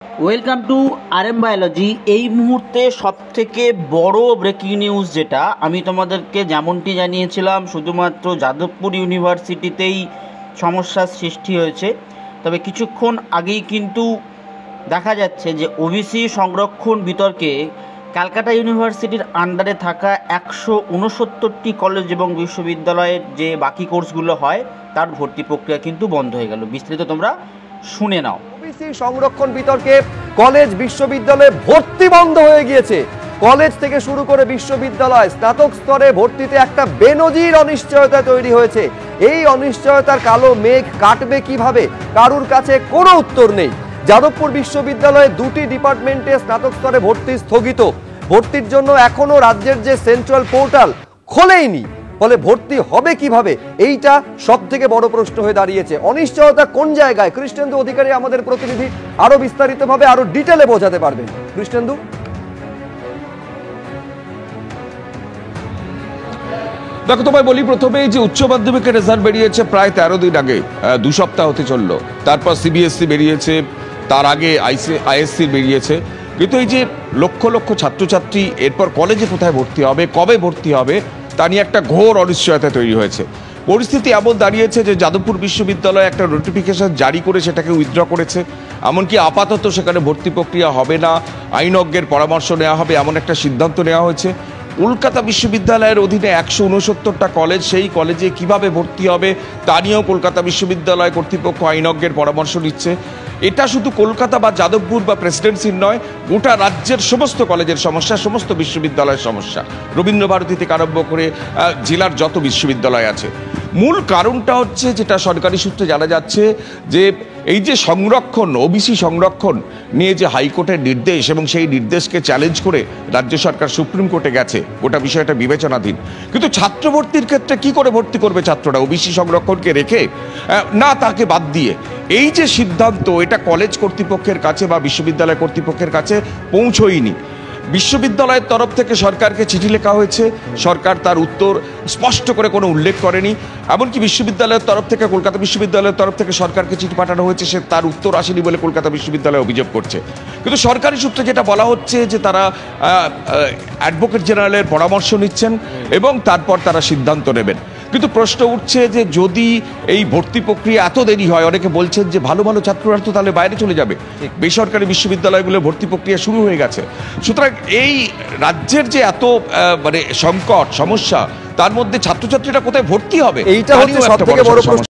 Welcome to RM biology. এই মুহূর্তে সবথেকে বড় ব্রেকিং নিউজ যেটা আমি তোমাদেরকে যেমনটি জানিয়েছিলাম, শুধুমাত্র যাদবপুর ইউনিভার্সিটিতেই সমস্যার সৃষ্টি হয়েছে। তবে কিছুক্ষণ আগেই কিন্তু দেখা যাচ্ছে যে ওবিসি সংরক্ষণ বিতর্কে ক্যালকাটা ইউনিভার্সিটির আন্ডারে থাকা 169টি কলেজ এবং বিশ্ববিদ্যালয়ের যে বাকি কোর্সগুলো হয় তার ভর্তি প্রক্রিয়া কিন্তু বন্ধ হয়ে গেল। বিস্তারিত তোমরা শুনে নাও। ওবিসি সংরক্ষণ বিতর্কে কলেজ বিশ্ববিদ্যালয়ে ভর্তি বন্ধ হয়ে গিয়েছে। কলেজ থেকে শুরু করে বিশ্ববিদ্যালয় স্নাতক স্তরে ভর্তিতে একটা বেনজির অনিশ্চয়তা তৈরি হয়েছে। এই অনিশ্চয়তার কালো মেঘ কাটবে কিভাবে, কারুর কাছে কোনো উত্তর নেই। যাদবপুর বিশ্ববিদ্যালয়ে দুটি ডিপার্টমেন্টে স্নাতক স্তরে ভর্তি স্থগিত। ভর্তির জন্য এখনো রাজ্যের যে সেন্ট্রাল পোর্টাল খোলেইনি, ফলে ভর্তি হবে কিভাবে, এইটা সব থেকে বড় প্রশ্ন হয়ে দাঁড়িয়েছে। অনিশ্চয়তা কোন জায়গায়, কৃষ্ণেন্দু অধিকারী আমাদের প্রতিনিধি আরো বিস্তারিতভাবে আরো ডিটেলে বোঝাতে পারবেন। কৃষ্ণেন্দু। দেখো, তোমায় বলি প্রথমে যে উচ্চ মাধ্যমিকের রেজাল্ট বেরিয়েছে প্রায় 13 দিন আগে, 2 সপ্তাহ হতে চললো। তারপর সিবিএসসি বেরিয়েছে, তার আগে আইএসসি বেরিয়েছে। কিন্তু এই যে লক্ষ লক্ষ ছাত্রছাত্রী এরপর কলেজে কোথায় ভর্তি হবে, কবে ভর্তি হবে, তা নিয়ে একটা ঘোর অনিশ্চয়তা তৈরি হয়েছে। পরিস্থিতি এমন দাঁড়িয়েছে যে যাদবপুর বিশ্ববিদ্যালয় একটা নোটিফিকেশন জারি করে সেটাকে উইথড্র করেছে। এমনকি আপাতত সেখানে ভর্তি প্রক্রিয়া হবে না, আইনজ্ঞের পরামর্শ নেওয়া হবে, এমন একটা সিদ্ধান্ত নেওয়া হয়েছে। কলকাতা বিশ্ববিদ্যালয়ের অধীনে 169টা কলেজ, সেই কলেজে কিভাবে ভর্তি হবে তা নিয়েও কলকাতা বিশ্ববিদ্যালয় কর্তৃপক্ষ আইনজ্ঞের পরামর্শ নিচ্ছে। এটা শুধু কলকাতা বা যাদবপুর বা প্রেসিডেন্সির নয়, গোটা রাজ্যের সমস্ত কলেজের সমস্যা, সমস্ত বিশ্ববিদ্যালয়ের সমস্যা, রবীন্দ্রভারতী থেকে আরম্ভ করে জেলার যত বিশ্ববিদ্যালয় আছে। মূল কারণটা হচ্ছে, যেটা সরকারি সূত্রে জানা যাচ্ছে, যে এই যে সংরক্ষণ, ওবিসি সংরক্ষণ নিয়ে যে হাইকোর্টের নির্দেশ, এবং সেই নির্দেশকে চ্যালেঞ্জ করে রাজ্য সরকার সুপ্রিম কোর্টে গেছে, গোটা বিষয়টা বিবেচনাধীন। কিন্তু ছাত্র ভর্তির ক্ষেত্রে কি করে ভর্তি করবে ছাত্ররা ওবিসি সংরক্ষণকে রেখে, না তাকে বাদ দিয়ে? এই যে সিদ্ধান্ত, এটা কলেজ কর্তৃপক্ষের কাছে বা বিশ্ববিদ্যালয় কর্তৃপক্ষের কাছে পৌঁছয়নি। বিশ্ববিদ্যালয়ের তরফ থেকে সরকারকে চিঠি লেখা হয়েছে, সরকার তার উত্তর স্পষ্ট করে কোনো উল্লেখ করেনি। এমনকি বিশ্ববিদ্যালয়ের তরফ থেকে, কলকাতা বিশ্ববিদ্যালয়ের তরফ থেকে সরকারকে চিঠি পাঠানো হয়েছে, সে তার উত্তর আসেনি বলে কলকাতা বিশ্ববিদ্যালয় অভিযোগ করছে। কিন্তু সরকারি সূত্রে যেটা বলা হচ্ছে যে তারা অ্যাডভোকেট জেনারেলের পরামর্শ নিচ্ছেন এবং তারপর তারা সিদ্ধান্ত নেবেন। কিন্তু প্রশ্ন উঠছে যে যদি এই ভর্তি প্রক্রিয়া এত দেরি হয়, অনেকে বলছেন যে ভালো ভালো ছাত্ররা তো তাহলে বাইরে চলে যাবে, বেসরকারি বিশ্ববিদ্যালয়গুলো ভর্তি প্রক্রিয়া শুরু হয়ে গেছে। সুতরাং এই রাজ্যের যে এত সংকট সমস্যা, তার মধ্যে ছাত্রছাত্রীরা কোথায় ভর্তি হবে, এইটা হচ্ছে সবথেকে বড় প্রশ্ন।